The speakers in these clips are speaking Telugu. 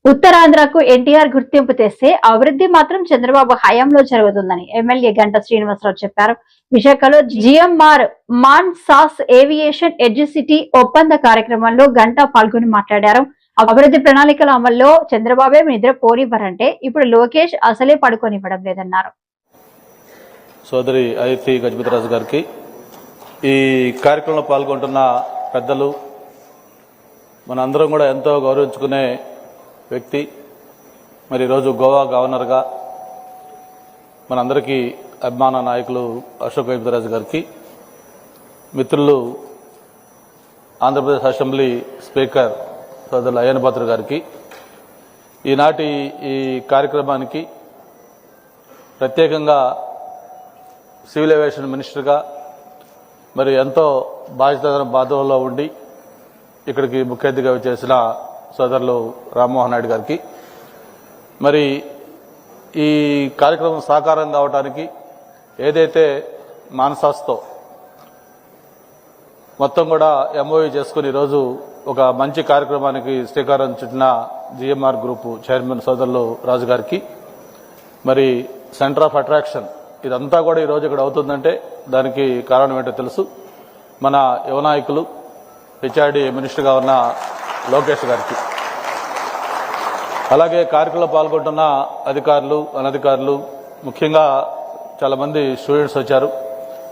ఉత్తరాంధ్రకు ఎన్టీఆర్ గుర్తింపు తెస్తే అభివృద్ధి మాత్రం చంద్రబాబు హయాంలో జరుగుతుందని ఎమ్మెల్యే గంటా శ్రీనివాసరావు చెప్పారు. విశాఖలో GMR Mansas aviation educity ఒప్పంద కార్యక్రమంలో గంటా పాల్గొని మాట్లాడారు. అభివృద్ధి ప్రణాళికల అమల్లో చంద్రబాబే నిద్ర పోనివ్వరంటే ఇప్పుడు లోకేష్ అసలే పడుకోనివ్వడం లేదన్నారు. సోదరి ఐతి గజపతిరాజు గారికి, ఈ కార్యక్రమంలో పాల్గొంటున్న పెద్దలు, మనందరం కూడా ఎంతో గౌరవించుకునే వ్యక్తి, మరి ఈరోజు గోవా గవర్నర్గా మనందరికీ అభిమాన నాయకులు అశోక్ గజపతిరాజు గారికి, మిత్రులు ఆంధ్రప్రదేశ్ అసెంబ్లీ స్పీకర్ సోదరులు అయ్యన్న పాత్రుడు గారికి, ఈనాటి ఈ కార్యక్రమానికి ప్రత్యేకంగా సివిల్ ఏవియేషన్ మినిస్టర్గా మరి ఎంతో బాధ్యతలో ఉండి ఇక్కడికి ముఖ్య అతిథిగా చేసిన సోదరులు రామ్మోహన్ నాయుడు గారికి, మరి ఈ కార్యక్రమం సాకారం కావడానికి ఏదైతే మానసాస్తో మొత్తం కూడా ఎంఓయూ చేసుకుని ఈరోజు ఒక మంచి కార్యక్రమానికి శ్రీకారం చుట్టిన జిఎంఆర్ గ్రూప్ చైర్మన్ సోదరులు రాజు గారికి, మరి సెంటర్ ఆఫ్ అట్రాక్షన్ ఇదంతా కూడా ఈరోజు ఇక్కడ అవుతుందంటే దానికి కారణం ఏంటో తెలుసు. మన యువ నాయకులు హెచ్ఆర్డీ మినిస్టర్గా ఉన్న లోకేష్ గారికి, అలాగే కార్యక్రమంలో పాల్గొంటున్న అధికారులు, అనధికారులు, ముఖ్యంగా చాలా మంది స్టూడెంట్స్ వచ్చారు.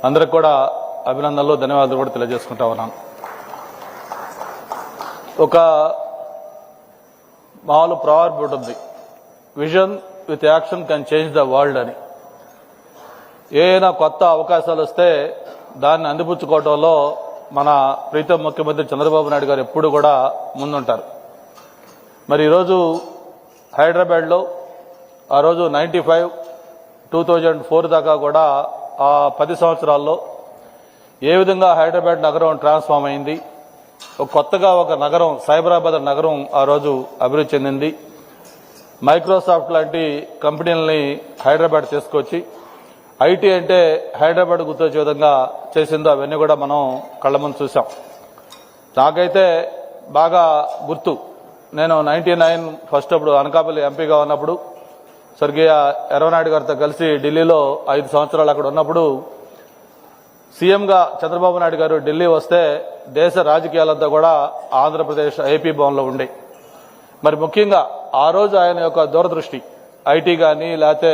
అందరికి కూడా అభినందనలు, ధన్యవాదాలు కూడా తెలియజేసుకుంటా ఉన్నాను. ఒక మామూలు ప్రావర్బ్ ఉంటుంది, vision with action can change the world అని. ఏదైనా కొత్త అవకాశాలు వస్తే దాన్ని అందిపుచ్చుకోవడంలో మన ప్రీతం ముఖ్యమంత్రి చంద్రబాబు నాయుడు గారు ఎప్పుడు కూడా ముందుంటారు. మరి ఈరోజు హైదరాబాద్లో ఆ రోజు 95, 2004 దాకా కూడా ఆ 10 సంవత్సరాల్లో ఏ విధంగా హైదరాబాద్ నగరం ట్రాన్స్ఫార్మ్ అయింది, కొత్తగా ఒక నగరం సైబరాబాద్ నగరం ఆ రోజు అభివృద్ధి చెందింది. మైక్రోసాఫ్ట్ లాంటి కంపెనీలని హైదరాబాద్ తీసుకొచ్చి ఐటీ అంటే హైదరాబాద్ గుర్తొచ్చే విధంగా చేసిందో అవన్నీ కూడా మనం కళ్ళ ముందు చూసాం. నాకైతే బాగా గుర్తు, నేను 99 ఫస్ట్ అప్పుడు అనకాపల్లి ఎంపీగా ఉన్నప్పుడు స్వర్గీయ ఎర్రనాయుడు గారితో కలిసి ఢిల్లీలో 5 సంవత్సరాలు అక్కడ ఉన్నప్పుడు సీఎంగా చంద్రబాబు నాయుడు గారు ఢిల్లీ వస్తే దేశ రాజకీయాలంతా కూడా ఆంధ్రప్రదేశ్ ఏపీ భవన్లో ఉండే. మరి ముఖ్యంగా ఆ రోజు ఆయన యొక్క దూరదృష్టి, ఐటీ కానీ లేకపోతే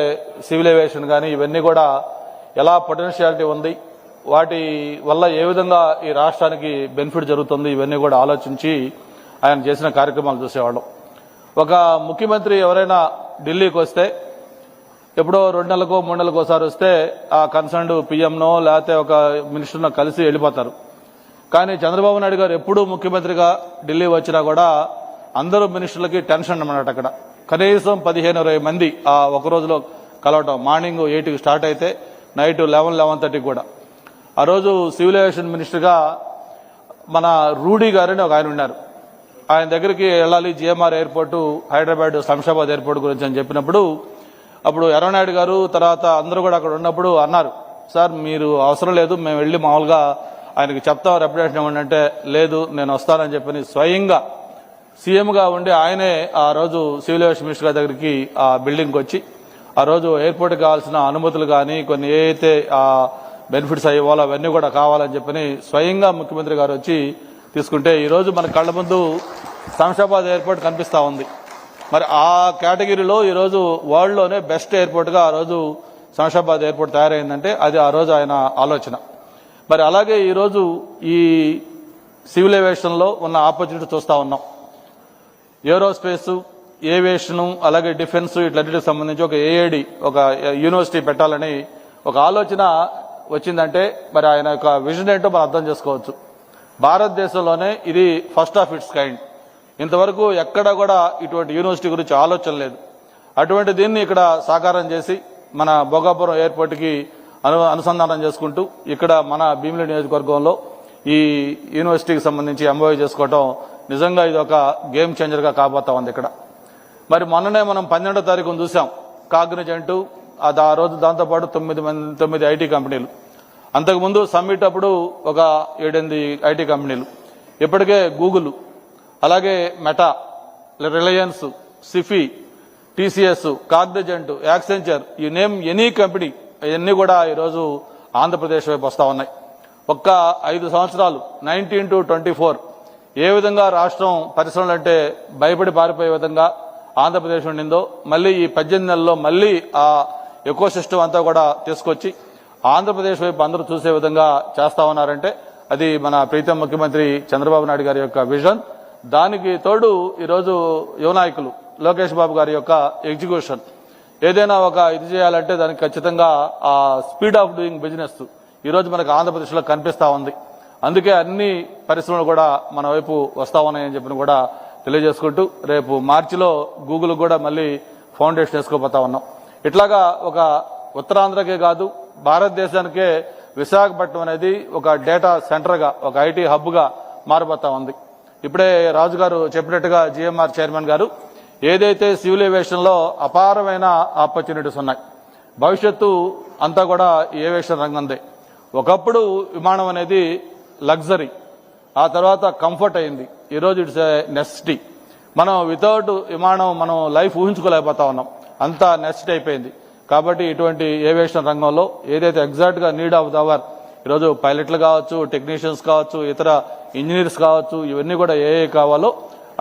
సివిల్ ఏవియేషన్ కానీ ఇవన్నీ కూడా ఎలా పొటెన్షియాలిటీ ఉంది, వాటి వల్ల ఏ విధంగా ఈ రాష్ట్రానికి బెనిఫిట్ జరుగుతుంది, ఇవన్నీ కూడా ఆలోచించి ఆయన చేసిన కార్యక్రమాలు చూసేవాళ్ళం. ఒక ముఖ్యమంత్రి ఎవరైనా ఢిల్లీకి వస్తే ఎప్పుడో 2 నెలలకో 3 నెలలకు ఒకసారి వస్తే ఆ కన్సర్న్డ్ పీఎంనో లేకపోతే ఒక మినిస్టర్నో కలిసి వెళ్ళిపోతారు. కానీ చంద్రబాబు నాయుడు గారు ఎప్పుడూ ముఖ్యమంత్రిగా ఢిల్లీ వచ్చినా కూడా అందరూ మినిస్టర్లకి టెన్షన్ అన్నమాట. అక్కడ కనీసం 15-20 మంది ఆ ఒక రోజులో కలవటం. మార్నింగ్ 8కి స్టార్ట్ అయితే నైట్ 11-11:30 కూడా. ఆ రోజు సివిల్ ఏవియేషన్ మినిస్టర్గా మన రూడీ గారని ఒక ఆయన ఉన్నారు. ఆయన దగ్గరికి వెళ్ళాలి, GMR airport Hyderabad Shamshabad airport గురించి అని చెప్పినప్పుడు అప్పుడు ఎర్రనాయుడు గారు తర్వాత అందరూ కూడా అక్కడ ఉన్నప్పుడు అన్నారు, సార్ మీరు అవసరం లేదు, మేము వెళ్ళి మామూలుగా ఆయనకి చెప్తాం, రెప్యుటేషన్ ఇవ్వండి అంటే, లేదు నేను వస్తానని చెప్పని స్వయంగా సీఎంగా ఉండి ఆయనే ఆ రోజు సివిల్ ఏవియేషన్ మినిస్టర్ గారి దగ్గరికి ఆ బిల్డింగ్కి వచ్చి ఆ రోజు ఎయిర్పోర్ట్కి కావాల్సిన అనుమతులు కానీ కొన్ని ఏదైతే ఆ బెనిఫిట్స్ అయ్యేవాలో అవన్నీ కూడా కావాలని చెప్పని స్వయంగా ముఖ్యమంత్రి గారు వచ్చి తీసుకుంటే ఈరోజు మన కళ్ల ముందు శంషాబాద్ ఎయిర్పోర్ట్ కనిపిస్తా ఉంది. మరి ఆ కేటగిరీలో ఈరోజు వరల్డ్లోనే బెస్ట్ ఎయిర్పోర్ట్గా ఆ రోజు శంషాబాద్ ఎయిర్పోర్ట్ తయారైందంటే అది ఆ రోజు ఆయన ఆలోచన. మరి అలాగే ఈరోజు ఈ సివిల్ ఏవియేషన్లో ఉన్న ఆపర్చునిటీ చూస్తూ ఉన్నాం. ఏరోస్పేస్, ఏవియేషను, అలాగే డిఫెన్స్ ఇట్లన్నిటికి సంబంధించి ఒక ఏఐడి, ఒక యూనివర్సిటీ పెట్టాలని ఒక ఆలోచన వచ్చిందంటే మరి ఆయన యొక్క విజన్ ఏంటో మనం అర్థం చేసుకోవచ్చు. భారతదేశంలోనే ఇది ఫస్ట్ ఆఫ్ ఇట్స్ కైండ్. ఇంతవరకు ఎక్కడ కూడా ఇటువంటి యూనివర్సిటీ గురించి ఆలోచన లేదు. అటువంటి దీన్ని ఇక్కడ సాకారం చేసి మన భోగాపురం ఎయిర్పోర్ట్కి అనుసంధానం చేసుకుంటూ ఇక్కడ మన భీమిలి నియోజకవర్గంలో ఈ యూనివర్సిటీకి సంబంధించి ఎంఓయూ చేసుకోవటం నిజంగా ఇది ఒక గేమ్ చేంజర్గా కాబోతా ఉంది ఇక్కడ. మరి మొన్ననే మనం 12వ తారీఖున చూసాం, కాగ్నిజెంట్ ఆ రోజు దాంతోపాటు 9 ఐటీ కంపెనీలు. అంతకుముందు సమ్మిట్ అప్పుడు ఒక 7-8 ఐటీ కంపెనీలు. ఇప్పటికే గూగుల్, అలాగే meta, Reliance, Sify, TCS, Cognizant, Accenture, ఈ నేమ్ ఎనీ కంపెనీ ఇవన్నీ కూడా ఈరోజు ఆంధ్రప్రదేశ్ వైపు వస్తా ఉన్నాయి. ఒక్క 5 సంవత్సరాలు 19 to 24 ఏ విధంగా రాష్ట్రం పరిశ్రమలు అంటే భయపడి పారిపోయే విధంగా ఆంధ్రప్రదేశ్ ఉండిందో మళ్ళీ ఈ 18 నెలల్లో మళ్ళీ ఆ ఎకో సిస్టమ్ అంతా కూడా తీసుకొచ్చి ఆంధ్రప్రదేశ్ వైపు అందరూ చూసే విధంగా చేస్తా ఉన్నారంటే అది మన ప్రీతం ముఖ్యమంత్రి చంద్రబాబు నాయుడు గారి యొక్క విజన్. దానికి తోడు ఈరోజు యువ నాయకులు లోకేష్ బాబు గారి యొక్క ఎగ్జిక్యూషన్. ఏదైనా ఒక ఇది చేయాలంటే దానికి ఖచ్చితంగా ఆ స్పీడ్ ఆఫ్ డూయింగ్ బిజినెస్ ఈరోజు మనకు ఆంధ్రప్రదేశ్లో కనిపిస్తా ఉంది. అందుకే అన్ని పరిశ్రమలు కూడా మన వైపు వస్తా ఉన్నాయని చెప్పిన కూడా తెలియజేసుకుంటూ రేపు మార్చిలో గూగుల్ కూడా మళ్ళీ ఫౌండేషన్ వేసుకోపోతా ఉన్నాం. ఇట్లాగా ఒక ఉత్తరాంధ్రకే కాదు భారతదేశానికే విశాఖపట్నం అనేది ఒక డేటా సెంటర్గా ఒక ఐటీ హబ్గా మారిపోతా ఉంది. ఇప్పుడే రాజు గారు చెప్పినట్టుగా జిఎంఆర్ చైర్మన్ గారు ఏదైతే సివిల్ ఏవియేషన్ లో అపారమైన ఆపర్చునిటీస్ ఉన్నాయి, భవిష్యత్తు అంతా కూడా ఏవియేషన్ రంగందే. ఒకప్పుడు విమానం అనేది లగ్జరీ, ఆ తర్వాత కంఫర్ట్ అయింది, ఈరోజు ఇట్స్ నెసెసిటీ. మనం వితౌట్ విమానం మనం లైఫ్ ఊహించుకోలేకపోతా ఉన్నాం, అంతా నెసెసిటీ అయిపోయింది. కాబట్టి ఇటువంటి ఏవియేషన్ రంగంలో ఏదైతే ఎగ్జాక్ట్ గా నీడ్ ఆఫ్ ద అవర్ ఈరోజు పైలట్లు కావచ్చు, టెక్నీషియన్స్ కావచ్చు, ఇతర ఇంజనీర్స్ కావచ్చు, ఇవన్నీ కూడా ఏ కావాలో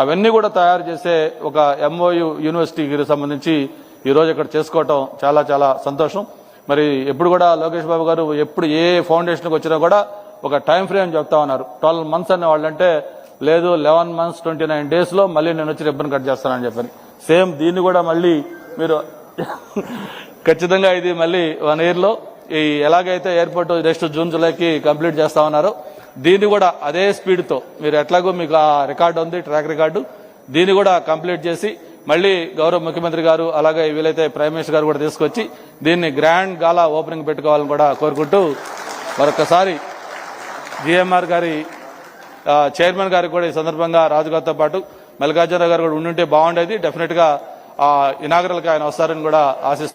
అవన్నీ కూడా తయారు చేసే ఒక ఎంఓయు యూనివర్సిటీకి సంబంధించి ఈరోజు ఇక్కడ చేసుకోవటం చాలా చాలా సంతోషం. మరి ఎప్పుడు కూడా లోకేష్ బాబు గారు ఎప్పుడు ఏ ఫౌండేషన్కి వచ్చినా కూడా ఒక టైం ఫ్రేమ్ చెప్తా ఉన్నారు. 12 months అనే వాళ్ళంటే లేదు 11 months 29 days లో మళ్ళీ నేను వచ్చి రిబ్బన్ కట్ చేస్తానని చెప్పాను. సేమ్ దీన్ని కూడా మళ్ళీ మీరు ఖచ్చితంగా ఇది మళ్ళీ 1 year లో ఈ ఎలాగైతే ఎయిర్పోర్ట్ నెక్స్ట్ జూన్ జూలైకి కంప్లీట్ చేస్తా ఉన్నారో దీన్ని కూడా అదే స్పీడ్తో మీరు ఎట్లాగో మీకు ఆ రికార్డు ఉంది, ట్రాక్ రికార్డు, దీన్ని కూడా కంప్లీట్ చేసి మళ్ళీ గౌరవ ముఖ్యమంత్రి గారు అలాగే వీలైతే ప్రైమ్ మినిస్టర్ గారు కూడా తీసుకొచ్చి దీన్ని గ్రాండ్ గాలా ఓపెనింగ్ పెట్టుకోవాలని కూడా కోరుకుంటూ మరొకసారి జిఎంఆర్ గారి చైర్మన్ గారికి కూడా ఈ సందర్భంగా రాజు గారితో పాటు మల్లికార్జున గారు కూడా ఉండుంటే బాగుండేది. డెఫినెట్ గా ఇనాగరల్ కి ఆయన వస్తారని కూడా ఆశిస్తూ